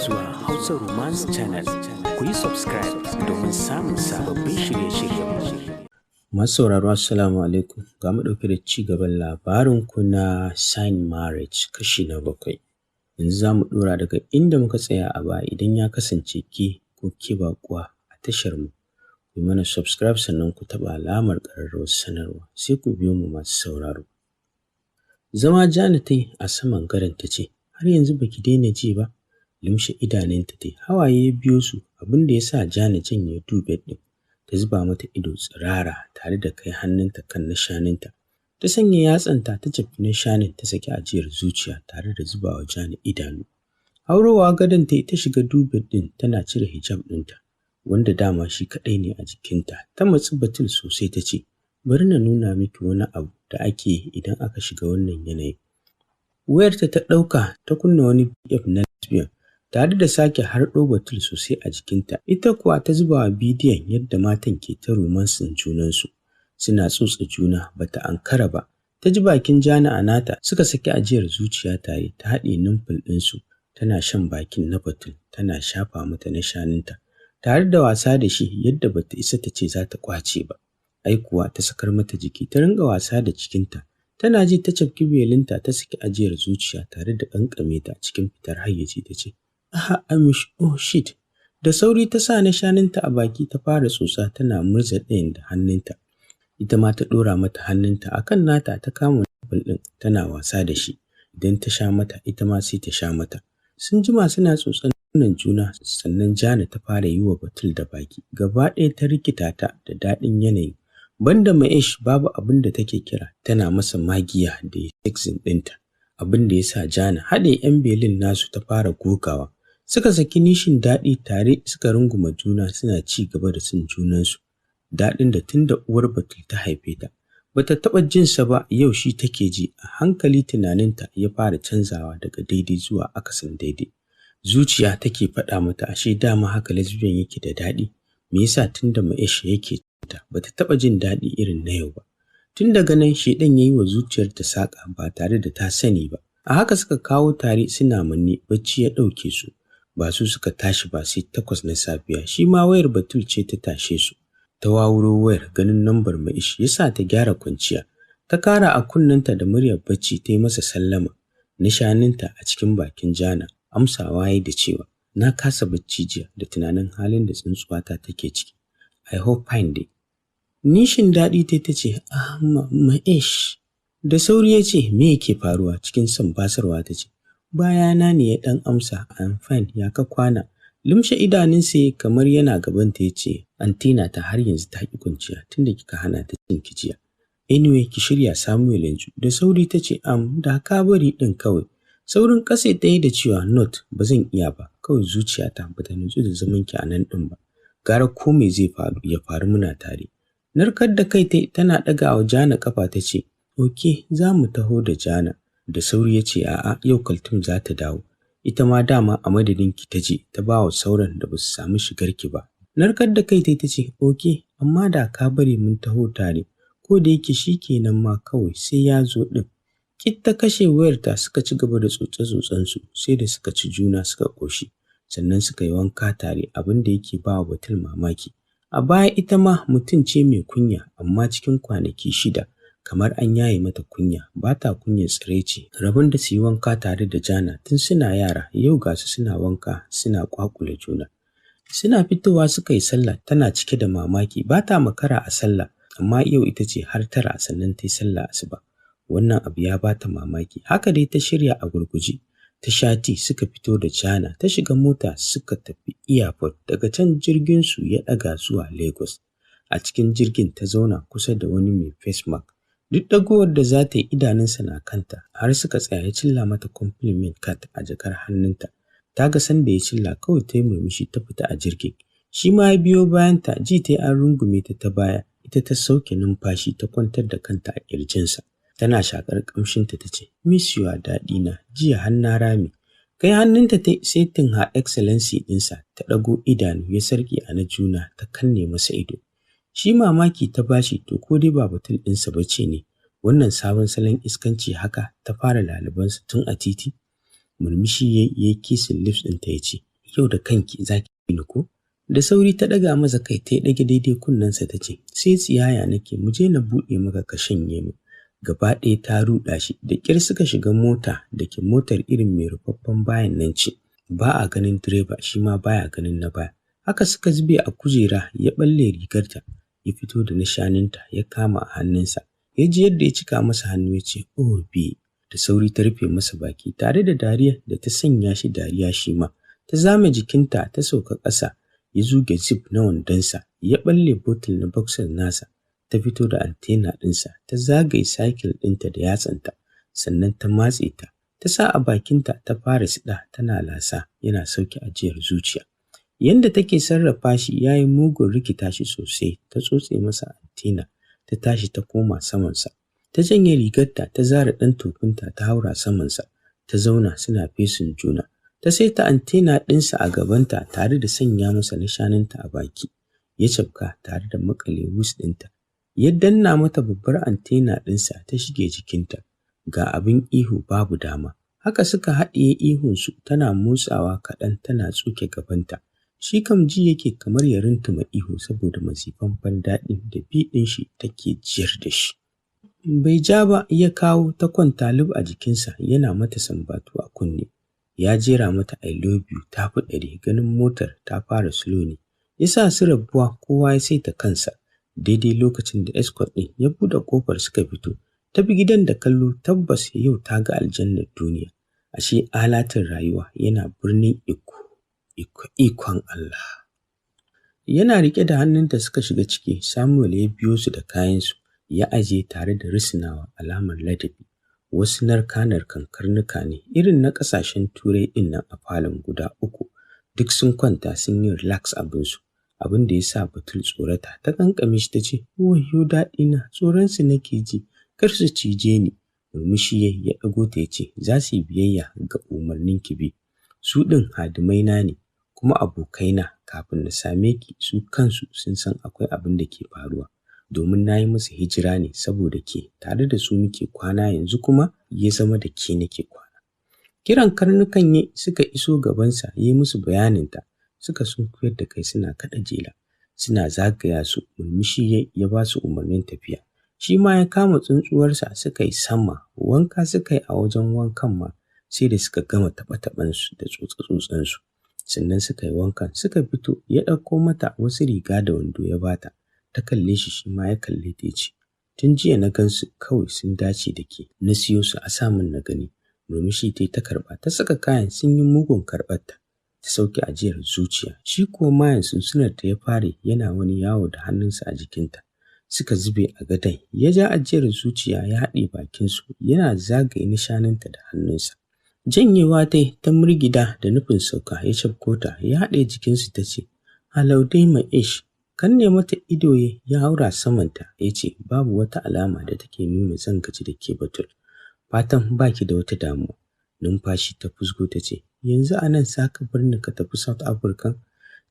zuwa Hausa Romance Channel. Ku yi subscribe domin samun sababbin shirye-shiryenmu. Masu sauraro Assalamu alaikum, ga mu ɗauke da ci gaban labarinku na Sign Marriage kashi na 7. Yanzu za mu ɗora daga inda muka tsaya a baya. Idan ya kasance ke ko ke baƙuwa a tashar mu, ku mana subscribe sannan ku taɓa alamar ƙararrawar sanarwa, sai ku biyo mu masu sauraro. Zama Jana ta yi a saman gadon ta ce, har yanzu baki daina ji ba? Limshe idanunta ta yi, hawaye ya biyo su, abin da ya sa Jana janye dubet ɗin. Ta zuba mata ido tsirara tare da kai hannunta kan na shanunta. Ta sanya yatsanta ta tafi na shanun, ta saki ajiyar zuciya tare da zubawa Jana idanu. Haurowa gadon ta yi, ta shiga dubet ɗin tana cire hijab ɗinta, wanda dama shi kaɗai ne a jikinta. Ta matsi Batul sosai ta ce, bari na nuna miki wani abu da ake yi idan aka shiga wannan yanayi. Wayarta ta ɗauka ta kunna wani PDF na lesbian tare da sake harɗo Batul sosai a jikinta. Ita kuwa ta zuba wa bidiyon yadda matan ke ta romansin junansu, suna tsotsa juna, bata ankara ba. Ta ji bakin Jana a nata, suka saki ajiyar zuciya tare. Ta haɗe nimple ɗinsu, tana shan bakin na Batul, tana shafa mata na shanunta, tare da wasa da shi yadda bata isa ta ce za ta ƙwace ba. Ai kuwa ta sakar mata jiki, ta ringa wasa da cikinta. Tana ji ta cafki belinta, ta saki ajiyar zuciya tare da ƙanƙame ta cikin fitar hayyaci ta ce, aha Amish, oh shit. Da sauri ta sa na shanunta a baki, ta fara tsotsa tana murza ɗayan da hannunta. Ita ma ta ɗora mata hannunta a kan nata, ta kama nufin ɗin tana wasa da shi. Idan ta sha mata, ita ma sai ta sha mata. Sun jima suna tsotsan nonon juna, sannan Jana ta fara yi wa Batul da baki. Gaba ɗaya ta rikita ta da daɗin yanayi. Banda Mahesh babu abin da take kira, tana masa magiya da ya sexing ɗinta. Abin da ya sa Jana haɗe 'yan belin nasu ta fara gogawa. Suka saki nishin daɗi tare, suka runguma juna suna ci gaba da son junansu. Daɗin da tun da uwar Batul ta haife ta bata taɓa jinsa ba, yau shi take ji. A hankali tunaninta ya fara canzawa daga daidai zuwa akasin daidai. Zuciya take faɗa mata ashe dama haka lesbian yake da daɗi. Me yasa tun da Mahesh yake ta bata taɓa jin daɗi irin na yau ba? Tun daga nan shedan yayi wa zuciyarta saƙa ba tare da ta sani ba. A haka suka kawo tare suna manne, bacci ya ɗauke su. Ba su suka tashi ba sai 8 na safiya. Shi ma wayar Batul ce ta tashe su. Ta wawuro wayar, ganin lambar Mahesh yasa ta gyara kwanciya. Ta kara a kunnenta da muryar bacci ta yi masa sallama. Nishaninta a cikin bakin Jana amsawa yayi da cewa, na kasa bacci jiya da tunanin halin da tsuntsuwata take ciki. I hope fine dai. Nishin daɗi ta ce, ah Mahesh. Da sauri ya ce, me yake faruwa? Cikin son basarwa ta ce, bayana ne ya ɗan amsa. I'm fine, ya ka kwana? Limshe idanunsa kamar yana gabanta ya ce, antina ta har yanzu ta ƙi kwanciya tunda kika hana ta cin jiya. Anyway, ki shirya Samuel yanzu. Da sauri ta ce, da ka bari ɗin kawai. Saurin ƙasa ta yi da cewa, not, ba zan iya ba. Kawai zuciyata ba ta nutsu da zaman ki a nan ɗin ba. Gara ko me zai faru ya faru, muna tare. Narkar da kai tana ɗaga wa Jana ƙafa ta ce, ok, za mu taho da Jana. Da sauri ya ce, a'a, yau Kaltum za ta dawo. Ita ma dama a madadin ki ta je, ta ba wa sauran da ba su samu shigar ki ba. Narkar da kai ta ce, ok, amma da ka bari mun taho tare, ko da yake shi kenan ma kawai sai ya zo ɗin. Kit ta kashe wayarta, suka ci gaba da tsotse-tsotsensu sai da suka ci juna suka ƙoshi. Sannan suka yi wanka tare, abin da yake ba wa Batul mamaki. A baya ita ma mutum ce mai kunya, amma cikin kwanaki 6 kamar an yaye mata kunya, ba ta kunyar tsiraici. Rabon da su yi wanka tare da Jana tun suna yara, yau ga su suna wanka suna ƙwaƙule juna. Suna fitowa suka yi sallah, tana cike da mamaki, ba ta makara a sallah, amma yau ita ce har 9 sannan ta yi sallah asuba. Wannan abu ya ba ta mamaki. Haka dai ta shirya a gurguje. Ta sha tea suka fito da Jana, ta shiga mota suka tafi airport. Daga can jirgin su ya ɗaga zuwa Lagos. A cikin jirgin ta zauna kusa da wani mai face mask. Duk ɗagowar da za ta yi idanunsa na kanta, har suka tsaya ya cilla mata compliment card a jakar hannunta. Ta ga sanda ya cilla kawai ta yi murmushi ta fita a jirgin. Shi ma ya biyo bayanta, ji ta yi an rungume ta baya. Ita ta sauke numfashi ta kwantar da kanta a ƙirjinsa. Tana shakar kamshinta ta ce, miss you daɗina, jiya har na rame. Kai hannunta ta setin Her Excellency ɗinsa, ta ɗago idanu ya sarƙe a na juna, ta kanne masa ido. Shi mamaki ta bashi, to ko dai ba Batul ɗinsa ba ce ne, wannan sabon salon iskanci haka ta fara lalibansa tun a titi. Murmushi ya yi kisin lips ɗinta ya ce, yau da kanki za ki ni ko? Da sauri ta ɗaga masa kai ta ɗage daidai kunnensa ta ce, sai tsiyaya nake mu je na buɗe maka ka shanye mu. Gaba ɗaya ta ruɗa shi, da ƙyar suka shiga mota da ke motar irin mai rufaffen bayan nan ce. Ba a ganin direba shi ma baya ganin na baya. Haka suka zube a kujera ya ɓalle rigarta, ya fito da na shanunta ya kama a hannunsa. Ya ji yadda ya cika masa hannu ya ce, oh be. Da sauri ta rufe masa baki tare da dariya da ta sanya shi dariya shi ma. Ta zame jikinta ta sauka ƙasa. Ya zuge zip na wandonsa, ya ɓalle botul na boxer nasa, ta fito da antena ɗinsa, ta zagaye cycle ɗinta da yatsanta, sannan ta matse ta, ta sa a bakinta ta fara siɗa tana lasa yana sauke ajiyar zuciya. Yanda take sarrafa shi ya yi mugun rikita shi sosai, ta tsotse masa antena, ta tashi ta koma samansa, ta janye rigarta ta zara ɗan tofinta ta haura samansa, ta zauna suna fesin juna. Ta saita antena ɗinsa a gabanta tare da sanya masa na shanunta a baki. Ya cafka tare da maƙale wus ɗinta. Ya danna mata babbar antena ɗinsa ta shige jikinta. Ga abin ihu babu dama. Haka suka haɗiye ihunsu tana motsawa kaɗan tana tsuke gabanta. Shi kam ji yake kamar ya runtuma ihu saboda masifan daɗin da ɗin shi take jiyar da shi. Bai ja ba ya kawo ta kwanta lub a jikinsa yana mata sambatu a kunne. Ya jera mata I love you ta fi 100 ganin motar ta fara slow ne. Ya sa su rabuwa kowa ya saita kansa. Daidai lokacin da escort ɗin ya buɗe ƙofar suka fito. Ta bi gidan da kallo tabbas yau ta ga aljannar duniya. Ashe alatin rayuwa yana birnin ikon Allah. Yana riƙe da hannunta suka shiga ciki. Samuel ya biyo su da kayansu. Ya ajiye tare da risinawa alamar ladabi. Wasu narka-narkan karnuka ne irin na ƙasashen turai ɗin nan a falon guda 3. Duk sun kwanta sun yi relax abinsu. Abin da ya sa Batul tsorata ta ƙanƙame shi ta ce, wayyo daɗina tsoronsu nake ji, kar su cije ni. Murmushi ya ɗago ta ya ce, za su yi biyayya ga umarnin ki bi. Su ɗin hadimaina ne kuma abokaina, kafin na same ki su kansu sun san akwai abin da ke faruwa. Domin na yi musu hijira ne saboda ke, tare da su muke kwana yanzu kuma ya zama da ke nake kwana. Kiran karnukan suka iso gabansa ya yi musu bayaninta, suka sunkuyar da kai suna kaɗa jela, suna zagaya su. Murmushi ya ba su umarnin tafiya. Shi ma ya kama tsuntsuwarsa suka yi sama, wanka suka yi a wajen wankan ma sai da suka gama taɓa-taɓansu da tsotse-tsotsensu. Sannan suka yi wankan suka fito, ya ɗauko mata wasu riga da wando ya bata. Ta kalle shi ma ya kalle ta ce, tun jiya na gansu kawai sun dace da ke, na siyo su a samun na gani. Murmushi ta karɓa ta saka kayan sun yi mugun karɓarta. Ta sauke ajiyar zuciya. Shi kuwa mayan sunsunar da ya fare yana wani yawo da hannunsa a jikinta. Suka zube a gadon. Ya ja ajiyar zuciya ya haɗe bakinsu yana zagaye nishaninta da hannunsa. Janyewa ta murgida da nufin sauka ya cafko ta ya haɗe jikinsu ta ce, halau dai mai ish. Kanne mata ido ya haura samanta ya ce, babu wata alama da take nuna zan gaji da ke Batul. Fatan baki da wata damuwa. Numfashi ta fusgo ta ce, yanzu a nan za ka bar ni ka tafi South Africa?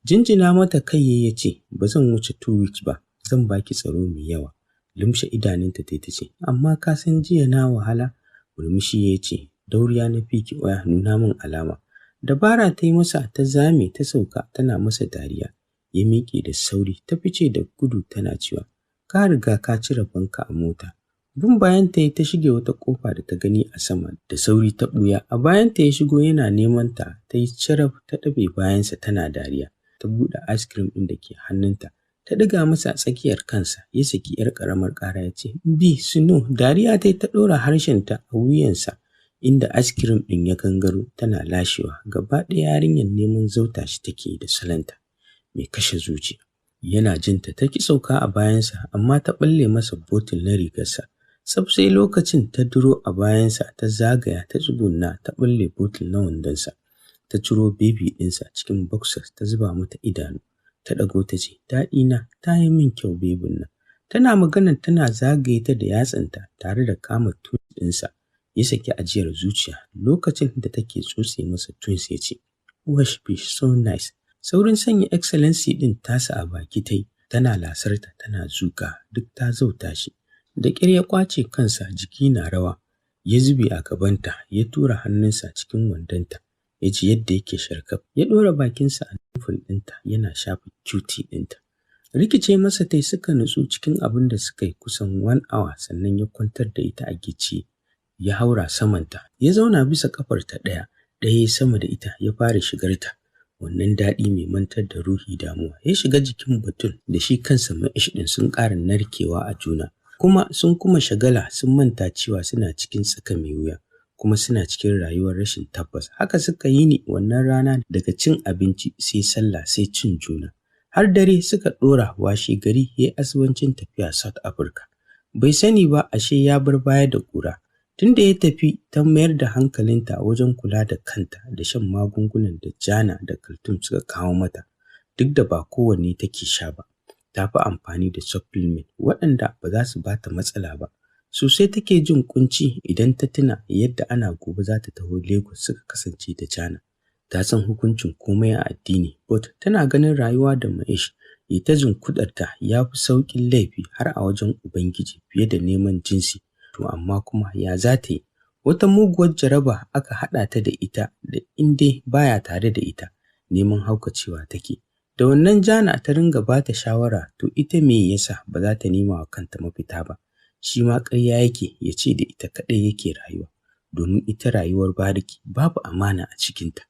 Jinjina mata kai ya ce, ba zan wuce 2 weeks ba, zan baki tsaro mai yawa. Lumshe idanunta ta ce, amma ka san jiya na wahala? Murmushi ya ce, dauriya na fiki oya nuna min alama. Dabara ta yi masa ta zame ta sauka tana masa dariya. Ya miƙe da sauri ta fice da gudu tana cewa, ka riga ka cire banka a mota. Bin bayanta ta shige wata ƙofa da ta gani a sama, da sauri ta ɓuya. A bayanta ya shigo yana neman ta, ta yi carab ta ɗabe bayansa tana dariya. Ta buɗe ice cream ɗin da ke hannunta, ta ɗiga masa a tsakiyar kansa. Ya saki 'yar ƙaramar ƙara ya ce, bi Sino. Dariya ta ɗora harshenta a wuyansa inda ice cream ɗin ya gangaro tana lashewa. Gaba ɗaya yarinyar neman zauta shi take da salanta mai kashe zuciya. Yana jinta ta ki sauka a bayansa amma ta ɓalle masa botul na rigarsa. Tsaf sai lokacin ta duro a bayansa ta zagaya ta tsugunna ta ɓalle botul na wandonsa. Ta ciro baby ɗinsa cikin boxers ta zuba mata idanu. Ta ɗago ta ce, daɗina ta yi min kyau bebin nan. Tana maganar tana zagaye ta da yatsanta tare da kama twins ɗinsa. Ya saki ajiyar zuciya lokacin da take tsotse masa twins ya ce, wash fish so nice. Saurin sanya excellency ɗin tasa a baki ta yi, tana lasarta tana zuga duk ta zauta shi. Da ƙyar ya ƙwace kansa jiki na rawa, ya zube a gabanta ya tura hannunsa cikin wandonta ya ji yadda yake sharkaf, ya ɗora bakinsa a nufin ɗinta yana shafa cutie ɗinta. Rikice masa tai suka nutsu cikin abin da suka yi kusan 1 hour sannan ya kwantar da ita a gicciye. Ya haura samanta, ya zauna bisa ƙafarta ɗaya ya sama da ita ya fara shigarta. Wannan daɗi mai mantar da ruhi damuwa ya shiga jikin Batul da shi kansa Ma'ish ɗin sun ƙara narkewa a juna. Kuma sun kuma shagala sun manta cewa suna cikin tsaka mai wuya. Kuma suna cikin rayuwar rashin tabbas. Haka suka yi ni wannan rana daga cin abinci sai sallah sai cin juna. Har dare suka ɗora washe gari ya yi asuwancin tafiya South Africa. Bai sani ba ashe ya bar baya da ƙura. Tunda ya tafi ta mayar da hankalinta wajen kula da kanta da shan magungunan da Jana da Kulthum suka kawo mata. Duk da ba kowanne take sha ba. Ta fi amfani da supplement waɗanda ba za su ba ta matsala ba. Sosai take jin kunci idan ta tuna yadda ana gobe za ta taho Lagos suka kasance da Jana. Ta san hukuncin komai a addini, but tana ganin rayuwa da Ma'ish ya ta zunkuɗarta ya fi sauƙin laifi har a wajen Ubangiji fiye da neman jinsi. To amma kuma ya za ta yi? Wata muguwar jaraba aka haɗa ta da ita da in dai baya tare da ita neman haukacewa take. Da wannan Jana ta ringa ba ta shawara to ita me yasa ba za ta nema wa kanta mafita ba. Shi ma ƙarya yake ya ce da ita kaɗai yake rayuwa, domin ita rayuwar bariki babu amana a cikinta.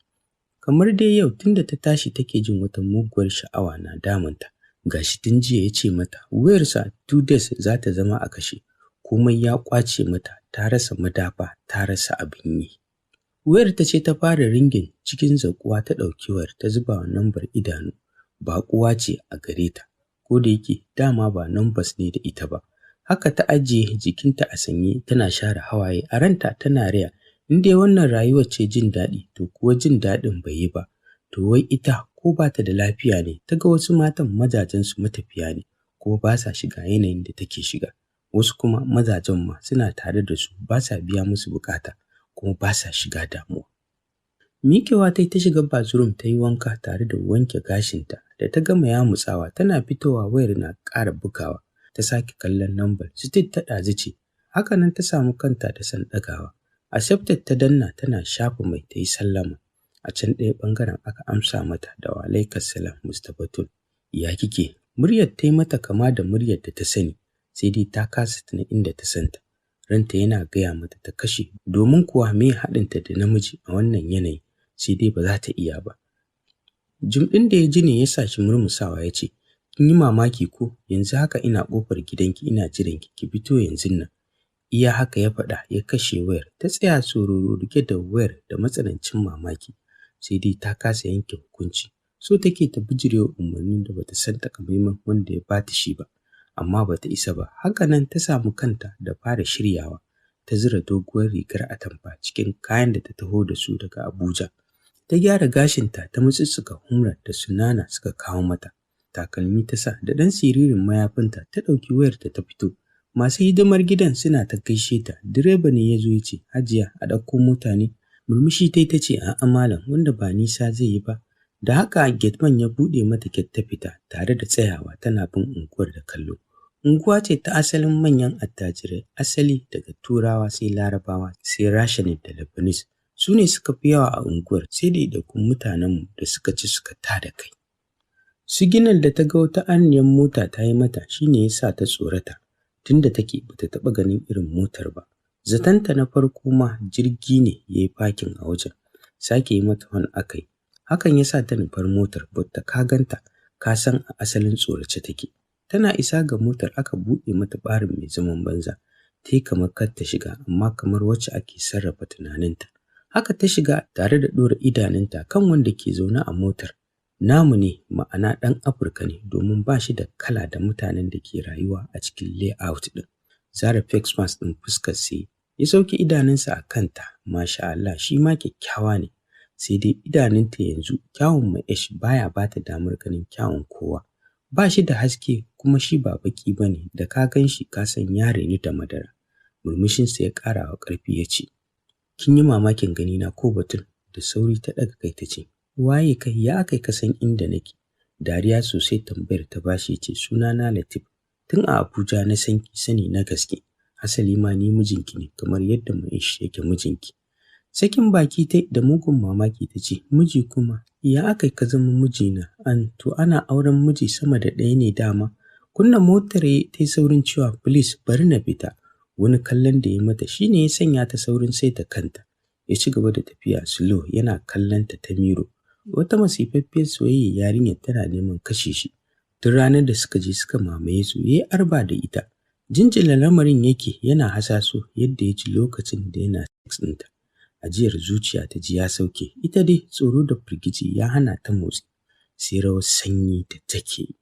Kamar dai yau tunda ta tashi take jin wata muguwar sha'awa na damunta. Gashi tun jiya ya ce mata wayarsa 2 days za ta zama a kashe. Komai ya ƙwace mata, ta rasa madafa, ta rasa abin yi. Wayar ta ce ta fara ringin, cikin zaƙuwa ta ɗauki wayar ta zuba wa lambar idanu. Baƙuwa ce a gare ta, ko da yake dama ba numbers ne da ita ba. Haka ta ajiye jikinta a sanye tana share hawaye, a ranta tana raya in dai wannan rayuwar ce jin daɗi to kuwa jin daɗin bai yi ba. To wai ita ko ba ta da lafiya ne ta ga wasu matan mazajensu matafiya ne kuma ba sa shiga yanayin da take shiga. Wasu kuma mazajen ma suna tare da su ba sa biya musu bukata kuma ba sa shiga damuwa. Miƙewa ta yi ta shiga bathroom ta yi wanka tare da wanke gashinta. Da ta gama yamutsawa tana fitowa wayar na ƙara bugawa. Ta sake kallon lambar still ta ɗazu ce. Haka nan ta samu kanta da san ɗagawa. Accepted ta danna tana shafa mai ta yi sallama. A can ɗaya ɓangaren aka amsa mata da wa alaikas salam Mr. Batul. Ya kike? Muryar ta yi mata kama da muryar da ta sani. Sai dai ta kasa tuna inda ta santa. Ranta yana gaya mata ta kashe domin kuwa me haɗinta da namiji a wannan yanayi sai dai ba za ta iya ba. Jim ɗin da ya ji ne ya sa shi murmusawa ya ce, kin yi mamaki ko? Yanzu haka ina ƙofar gidanki ina jiranki ki fito yanzun nan. Iya haka ya faɗa ya kashe wayar. Ta tsaya sororo rike da wayar da matsanancin mamaki. Sai dai ta kasa yanke hukunci. So take ta bijirewa umarnin da bata san takamaiman wanda ya bata shi ba. Amma bata isa ba. Haka nan ta samu kanta da fara shiryawa. Ta zura doguwar rigar atamfa cikin kayan da ta taho da su daga Abuja. Ta gyara gashinta ta mutsutsuka humrar da Sunana suka kawo mata. Takalmi ta sa da ɗan siririn mayafinta ta ɗauki wayarta ta fito. Masu hidimar gidan suna ta gaishe ta. Direba ne ya zo ya ce, Hajiya a ɗauko mota ne. Murmushi ta yi ta ce a'a malam wanda ba nisa zai yi ba. Da haka gateman ya buɗe mata gate ta fita tare da tsayawa tana bin unguwar da kallo. Unguwa ce ta asalin manyan attajirai, asali daga Turawa sai Larabawa sai Rashanin da Lebanese. Su ne suka fi yawa a unguwar sai ɗaiɗaikun mutanenmu da suka ci suka tada kai. Siginar da ta ga wata anniyar mota ta yi mata shi ne ya sa ta tsorata. Tunda take bata taɓa ganin irin motar ba. Zatanta na farko ma jirgi ne ya yi fakin a wajen. Sake yi mata wani aka yi. Hakan ya sa ta nufar motar, but ta ka ganta ka san a asalin tsorace take. Tana isa ga motar aka buɗe mata ɓarin mai zaman banza. Ta yi kamar kar ta shiga amma kamar wacce ake sarrafa tunaninta. Haka ta shiga tare da ɗora idanunta kan wanda ke zaune a motar. Namu ne ma'ana ɗan Afirka ne domin ba shi da kala da mutanen da ke rayuwa a cikin layout ɗin. Zara face mask ɗin fuskar sai ya sauke idanunsa a kanta. Masha Allah shi ma kyakkyawa ne. Sai dai idanunta yanzu kyawun Ma'ish baya ba ta damar ganin kyawun kowa. Ba shi da haske kuma shi ba baki ba ne da ka gan shi ka san ya reni da madara. Murmushinsa ya ƙara wa ƙarfi ya ce, kin yi mamakin ganina ko Batul? Da sauri ta ɗaga kai ta ce, waye kai ya kai ka san inda nake? Dariya sosai tambayar ta bashi ya ce sunana Latif. Tun a Abuja na san ki sani na gaske. Asali ma ni mijinki ne kamar yadda Ma'ish yake mijinki. Sakin baki ta da mugun mamaki ta ce, miji kuma, ya aka ka zama mijina? To ana auren miji sama da ɗaya ne dama. Kunna motar ta yi saurin cewa, please bari na fita. Wani kallon da ya mata shi ne ya sanya ta saurin saita kanta. Ya ci gaba da tafiya slow yana kallon ta miro. Wata masifaffiyar soyayya yarinyar tana neman kashe shi. Tun ranar da suka je suka mamaye su, ya yi arba da ita. Jinjina lamarin yake yana hasaso yadda ya ji lokacin da yana sex ɗinta. Ajiyar zuciya ta ji ya sauke, ita dai tsoro da firgici ya hana ta motsi, sai rawar sanyi da take yi.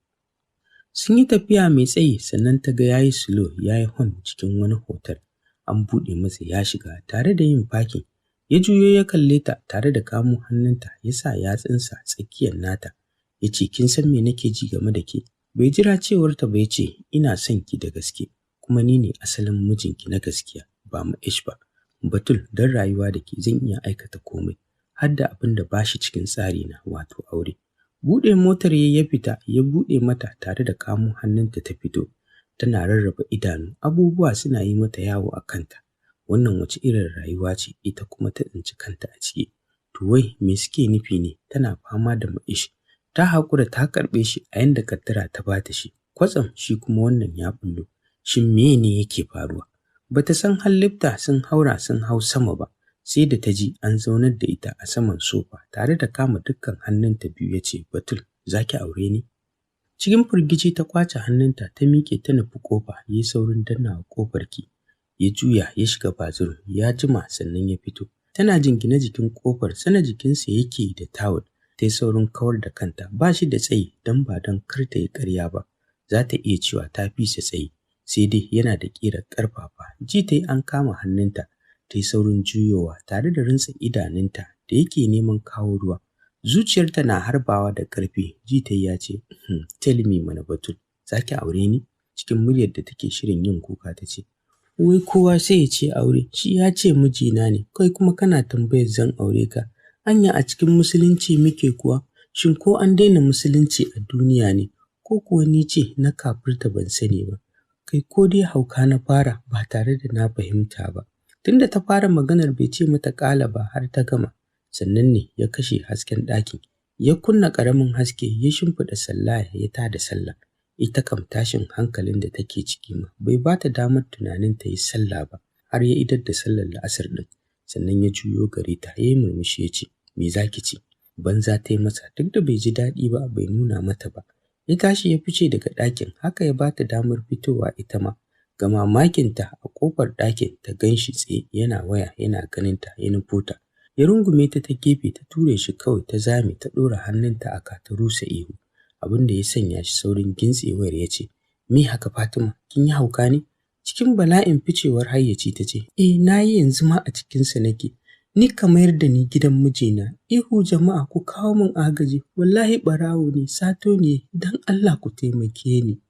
Sun yi tafiya mai tsayi sannan ta ga ya yi slow ya yi hon cikin wani hotel. An buɗe masa ya shiga tare da yin parking. Ya juyo ya kalle ta tare da kamo hannunta ya sa yatsunsa tsakiyar nata. Ya ce, kin san me nake ji game da ke? Bai jira cewarta ba ya ce, ina son ki da gaske, kuma ni ne asalin mijinki na gaskiya, ba Ma'ish ba. Batul, don rayuwa da ke zan iya aikata komai, har da abin da ba shi cikin tsarina, wato aure. Buɗe motar ya fita, ya buɗe mata tare da kamo hannunta ta fito. Tana rarraba idanu, abubuwa suna yi mata yawo a kanta. Wannan wace irin rayuwa ce ita kuma ta tsinci kanta a ciki? To wai me suke nufi ne? Tana fama da Ma'ish. Ta haƙura ta karɓe shi a yanda kaddara ta bata shi. Kwatsam shi kuma wannan ya bullo. Shin me ne yake faruwa? Bata san halitta sun haura sun hau sama ba. Sai da ta ji an zaunar da ita a saman sofa tare da kama dukkan hannunta biyu ya ce, Batul, za ki aure ni? Cikin firgici ta kwace hannunta ta miƙe ta nufi ƙofa, ya yi saurin dannawa ƙofar ki. Ya juya ya shiga bathroom, ya jima sannan ya fito. Tana jingine jikin ƙofar, sana jikinsa yake da tawul. Ta yi saurin kawar da kanta, ba shi da tsayi don ba don kar ta yi ƙarya ba. Za ta iya cewa ta fi sa tsayi, sai dai yana da ƙirar ƙarfafa. Ji ta yi an kama hannunta, ta yi saurin juyowa tare da rintsa idanunta da yake neman kawo ruwa. Zuciyarta na harbawa da ƙarfi. Ji ta yi ya ce, tell me mana Batul, za ki aure ni? Cikin muryar da take shirin yin kuka ta ce, wai kowa sai ya ce aure, shi ya ce mijina ne, kai kuma kana tambayar zan aure ka. Anya a cikin musulunci muke kuwa? Shin ko an daina musulunci a duniya ne? Ko kuwa ni ce na kafirta ban sani ba? Kai ko dai hauka na fara ba tare da na fahimta ba. Tunda ta fara maganar bai ce mata ƙala ba har ta gama. Sannan ne ya kashe hasken ɗakin. Ya kunna ƙaramin haske ya shimfiɗa sallaya ya tada sallah. Ita kam tashin hankalin da take ciki ma bai ba ta damar tunanin ta yi sallah ba har ya idar da sallar la'asar ɗin. Sannan ya juyo gare ta ya yi murmushi ya ce, me za ki ci? Banza ta yi masa duk da bai ji daɗi ba bai nuna mata ba. Ya tashi ya fice daga ɗakin, haka ya ba ta damar fitowa ita ma. Ga mamakinta a ƙofar ɗakin ta gan shi tsaye yana waya yana ganin ta ya nufo ta. Ya rungume ta ta gefe ta ture shi kawai ta zame ta ɗora hannunta a ka ta rusa ihu. Abin da ya sanya shi saurin gintsewar ya ce, me haka Fatima, kin yi hauka ne? Cikin bala'in ficewar hayyaci ta ce, na yi yanzu ma a cikinsa nake. Ni ka mayar da ni gidan mijina. Ihu jama'a ku kawo min agaji, wallahi ɓarawo ne, sato ne, don Allah ku taimake ni.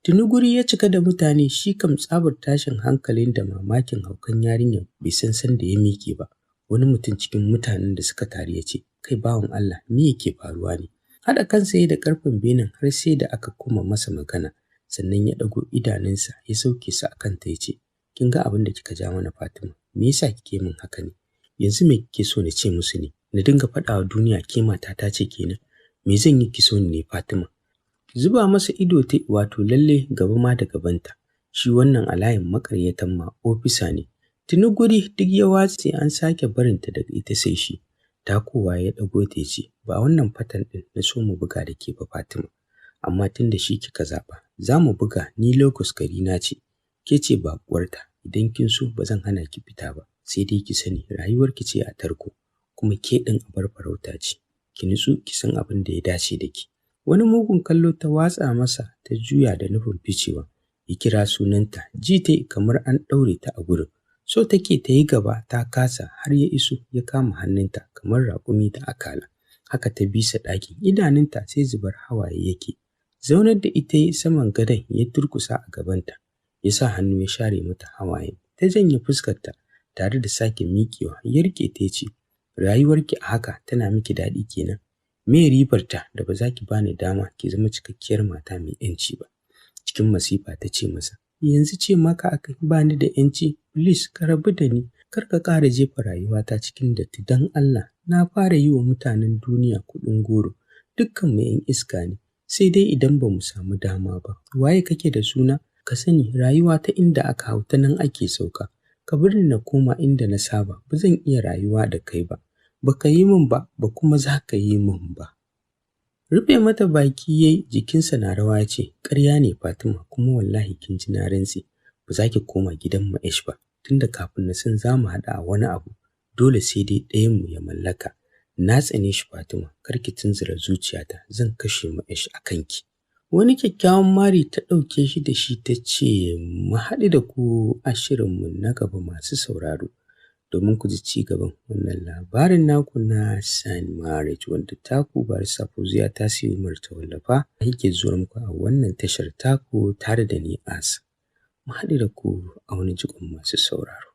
Tuni guri ya cika da mutane, shi kam tsabar tashin hankalin da mamakin haukan yarinyar bai san sanda ya miƙe ba. Wani mutum cikin mutanen da suka taru ya ce, kai bawan Allah, me yake faruwa ne? Haɗa kansa ya da ƙarfen benin har sai da aka kuma masa magana. Sannan ya ɗago idanunsa ya sauke su a kanta ya ce, kin ga abin da kika ja mana Fatima, me yasa kike min haka ne? Yanzu me kike so na ce musu ne? Na dinga faɗa wa duniya ke matata ce kenan? Me zan yi ki so ni ne Fatima? Zuba masa ido ta wato lalle gaba ma da gabanta. Shi wannan a layin maƙaryatan ma ofisa ne. Tuni guri duk ya watse an sake barinta daga ita sai shi. Takowa ya ɗago ta ya ce, ba wannan fatan ɗin na so mu buga da ke ba Fatima. Amma tun da shi kika zaɓa, za mu buga, ni Lagos gari na ce. Ke ce baƙuwarta, idan kin so ba zan hana ki fita ba. Sai dai ki sani rayuwarki ce a tarko, kuma ke ɗin abar farauta ce. Ki nutsu ki san abin da ya dace da ki. Wani mugun kallo ta watsa masa ta juya da nufin ficewa. Ya kira sunanta, ji ta kamar an ɗaure ta a gurin. So take ta yi gaba ta kasa har ya iso ya kama hannunta kamar raƙumi da akala. Haka ta bisa ɗakin, idanunta sai zubar hawaye yake. Zaunar da ita yi saman gadon ya durƙusa a gabanta. Ya sa hannu ya share mata hawaye. Ta janye fuskarta tare da sake miƙewa ya riƙe ta ce, rayuwarki a haka tana miki daɗi kenan? Me ribarta da ba za ki bani dama ki zama cikakkiyar mata mai ‘yanci ba? Cikin masifa ta ce masa, yanzu ce maka aka bani da ‘yanci, please ka rabu da ni, kar ka ƙara jefa rayuwata cikin datti don Allah. Na fara yi wa mutanen duniya kuɗin goro, dukkanmu 'yan iska ne, sai dai idan ba mu samu dama ba. Waye kake da suna? Ka sani rayuwa ta inda aka hau ta nan ake sauka. Ka bar ni na koma inda na saba, ba zan iya rayuwa da kai ba. Ba ka yi min ba, ba kuma za ka yi min ba. Rufe mata baki yayi, jikinsa na rawa ya ce, ƙarya ne Fatima, kuma wallahi kin ji na rantse ba za ki koma gidan Ma'ash ba, tunda kafin na san za mu haɗu a wani abu, dole sai dai ɗayanmu ya mallaka. Na tsane shi Fatima, kar ki tunzura zuciyata, zan kashe Ma'ash a kanki. Wani kyakkyawan mari ta ɗauke shi da shi ta ce, mu haɗu da ku a shirinmu na gaba masu sauraro, domin ku ji ci gaban wannan labarin naku na Sign Marriage, wanda taku Barista Fauziya Tasi'u Umar ta wallafa, yake zuwa muku a wannan tashar taku tare da ni Asa. Mu haɗu da ku a wani jigon masu sauraro.